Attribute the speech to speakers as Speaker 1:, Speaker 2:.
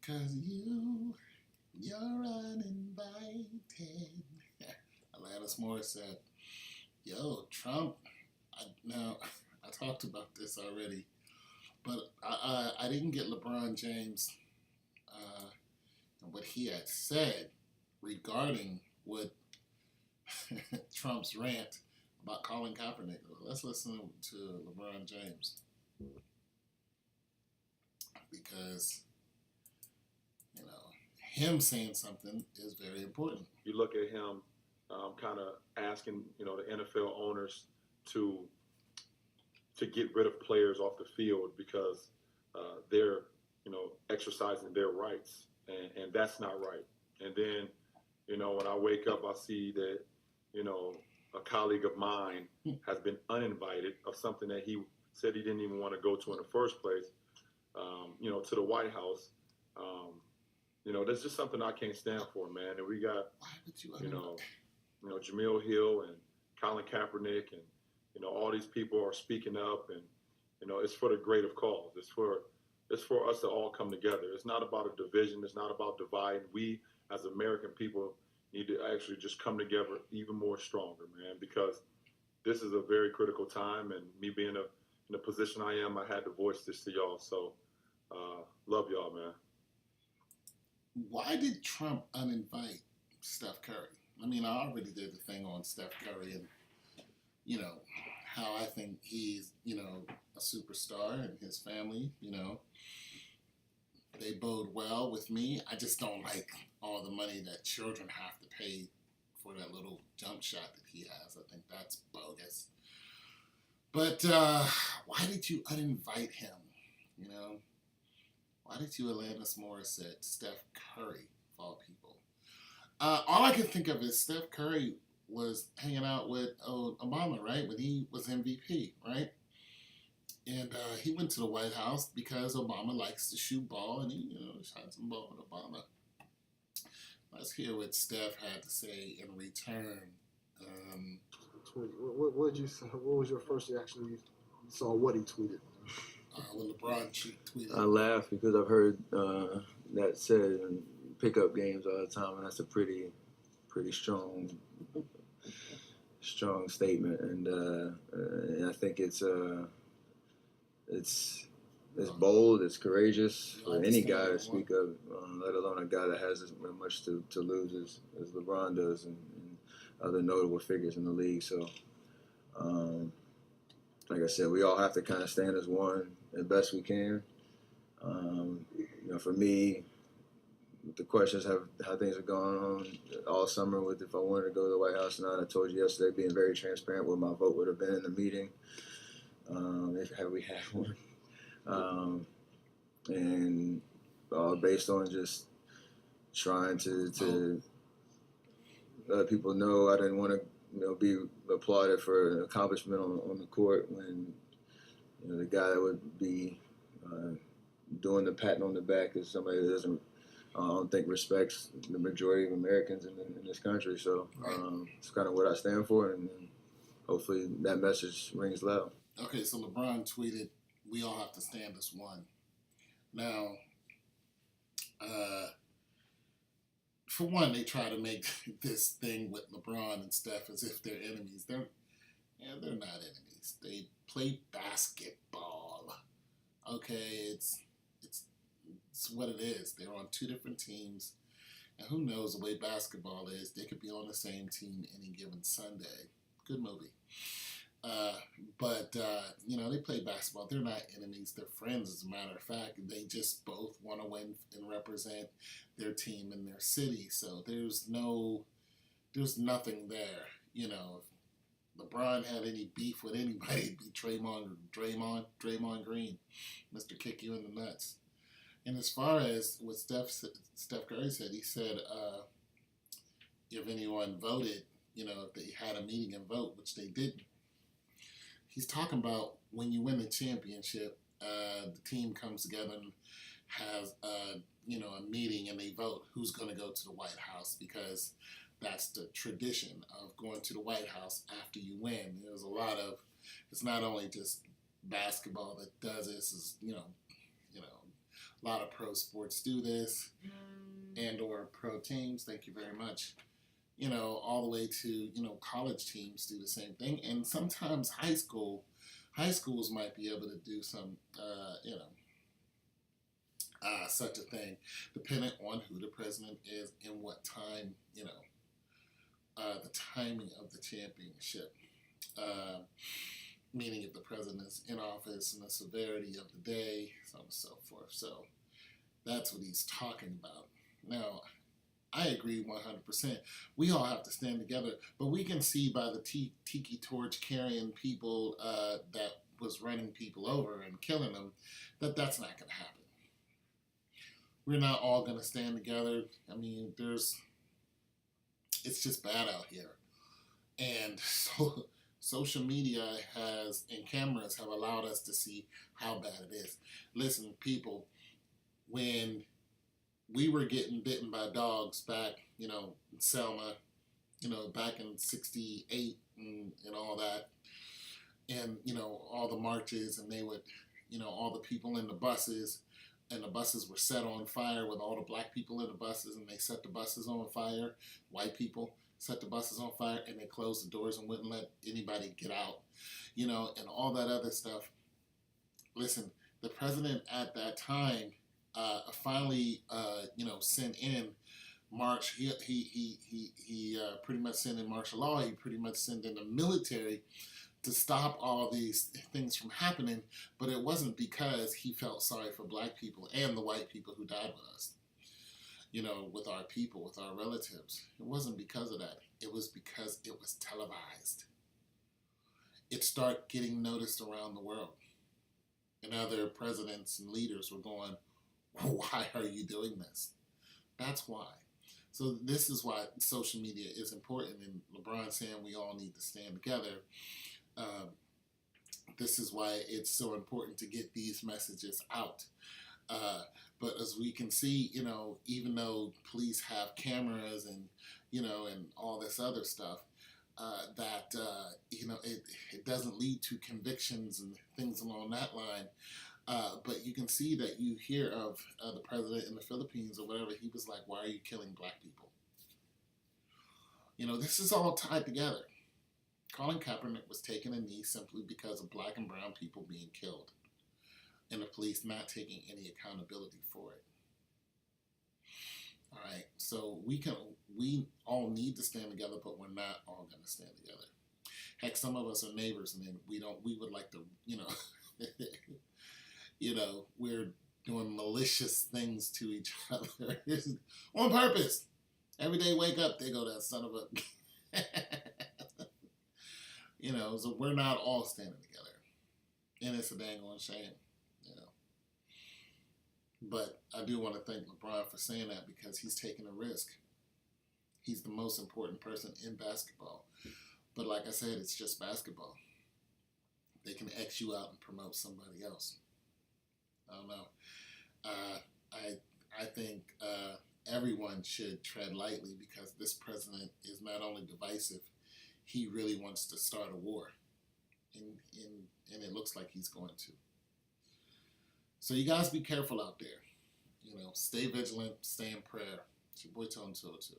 Speaker 1: Because you're uninvited. Alanis Morris said, yo, Trump, now, I talked about this already, but I didn't get LeBron James uh, and what he had said regarding what Trump's rant about Colin Kaepernick. Let's listen to LeBron James because, you know, him saying something is very important.
Speaker 2: You look at him kind of asking, the NFL owners to get rid of players off the field because they're, exercising their rights, and that's not right. And then, when I wake up, I see that, a colleague of mine has been uninvited of something that he said he didn't even want to go to in the first place, to the White House. That's just something I can't stand for, man. And we got,
Speaker 1: Why would you
Speaker 2: Jamil Hill and Colin Kaepernick and, all these people are speaking up, and, it's for the great of cause. It's for us to all come together. It's not about a division. It's not about dividing. We, as American people, need to actually just come together even more stronger, man, because this is a very critical time, and me being in the position I am, I had to voice this to y'all. So, love y'all, man.
Speaker 1: Why did Trump uninvite Steph Curry? I mean, I already did the thing on Steph Curry and, how I think he's, a superstar and his family, they bode well with me. I just don't like all the money that children have to pay for that little jump shot that he has. I think that's bogus. But why did you uninvite him? Why did you, Alanis Morris said Steph Curry, of all people? All I can think of is Steph Curry was hanging out with Obama, right? When he was MVP, right? And he went to the White House because Obama likes to shoot ball, and he, shot some ball with Obama. Let's hear what Steph had to say in return.
Speaker 3: What did you say? What was your first reaction when you saw what he tweeted?
Speaker 1: When LeBron tweeted.
Speaker 4: I laugh because I've heard that said in pickup games all the time, and that's a pretty strong statement, and I think it's bold, it's courageous for any guy to speak up, let alone a guy that has as much to lose as LeBron does and other notable figures in the league. So, like I said, we all have to kind of stand as one as best we can. For me, the questions have how things have gone on all summer with if I wanted to go to the White House or not. I told you yesterday, being very transparent, what my vote would have been in the meeting if we had one, and based on just trying to let people know I didn't want to be applauded for an accomplishment on the court when the guy that would be doing the patting on the back is somebody that doesn't. I don't think respects the majority of Americans in this country. So it's kind of what I stand for, and hopefully that message rings loud.
Speaker 1: Okay, so LeBron tweeted, "We all have to stand as one." Now, for one, they try to make this thing with LeBron and Steph as if they're enemies. They're not enemies. They play basketball. Okay, it's what it is. They're on two different teams, and who knows the way basketball is? They could be on the same team any given Sunday. Good movie. But they play basketball. They're not enemies. They're friends, as a matter of fact. They just both want to win and represent their team and their city. So there's nothing there. If LeBron had any beef with anybody, it'd be Draymond Green, Mr. Kick You in the Nuts. And as far as what Steph Curry said, he said if anyone voted, if they had a meeting and vote, which they didn't. He's talking about when you win a championship, the team comes together and has a meeting and they vote who's going to go to the White House, because that's the tradition of going to the White House after you win. There's a lot of, it's not only just basketball that does this, is A lot of pro sports do this, and or pro teams. Thank you very much. All the way to college teams do the same thing, and sometimes high schools might be able to do some such a thing, depending on who the president is and what time the timing of the championship. Uh, Meaning if the president is in office and the severity of the day, so on and so forth. So that's what he's talking about. Now, I agree 100%. We all have to stand together, but we can see by the tiki torch carrying people that was running people over and killing them that that's not going to happen. We're not all going to stand together. I mean, it's just bad out here. And so social media and cameras have allowed us to see how bad it is. Listen, people, when we were getting bitten by dogs back, in Selma, back in '68 and all that, and, all the marches, and they would, all the people in the buses, and the buses were set on fire with all the black people in the buses, and they set the buses on fire, white people set the buses on fire, and they closed the doors and wouldn't let anybody get out, and all that other stuff. Listen, the president at that time finally, sent in March. He pretty much sent in martial law. He pretty much sent in the military to stop all these things from happening. But it wasn't because he felt sorry for black people and the white people who died with us. With our people, with our relatives. It wasn't because of that. It was because it was televised. It started getting noticed around the world. And other presidents and leaders were going, why are you doing this? That's why. So this is why social media is important. And LeBron saying we all need to stand together. This is why it's so important to get these messages out. But as we can see, even though police have cameras and, and all this other stuff, it doesn't lead to convictions and things along that line. But you can see that you hear of the president in the Philippines or whatever. He was like, why are you killing black people? This is all tied together. Colin Kaepernick was taking a knee simply because of black and brown people being killed, and the police not taking any accountability for it. All right, so we all need to stand together, but we're not all going to stand together. Heck, some of us are neighbors, and then we would like to, we're doing malicious things to each other on purpose. Every day, wake up, they go, that son of a, so we're not all standing together, and it's a dang on shame. But I do want to thank LeBron for saying that, because he's taking a risk. He's the most important person in basketball. But like I said, it's just basketball. They can X you out and promote somebody else. I don't know. I think everyone should tread lightly, because this president is not only divisive, he really wants to start a war. And it looks like he's going to. So you guys be careful out there. Stay vigilant, stay in prayer. It's your boy Tone 202.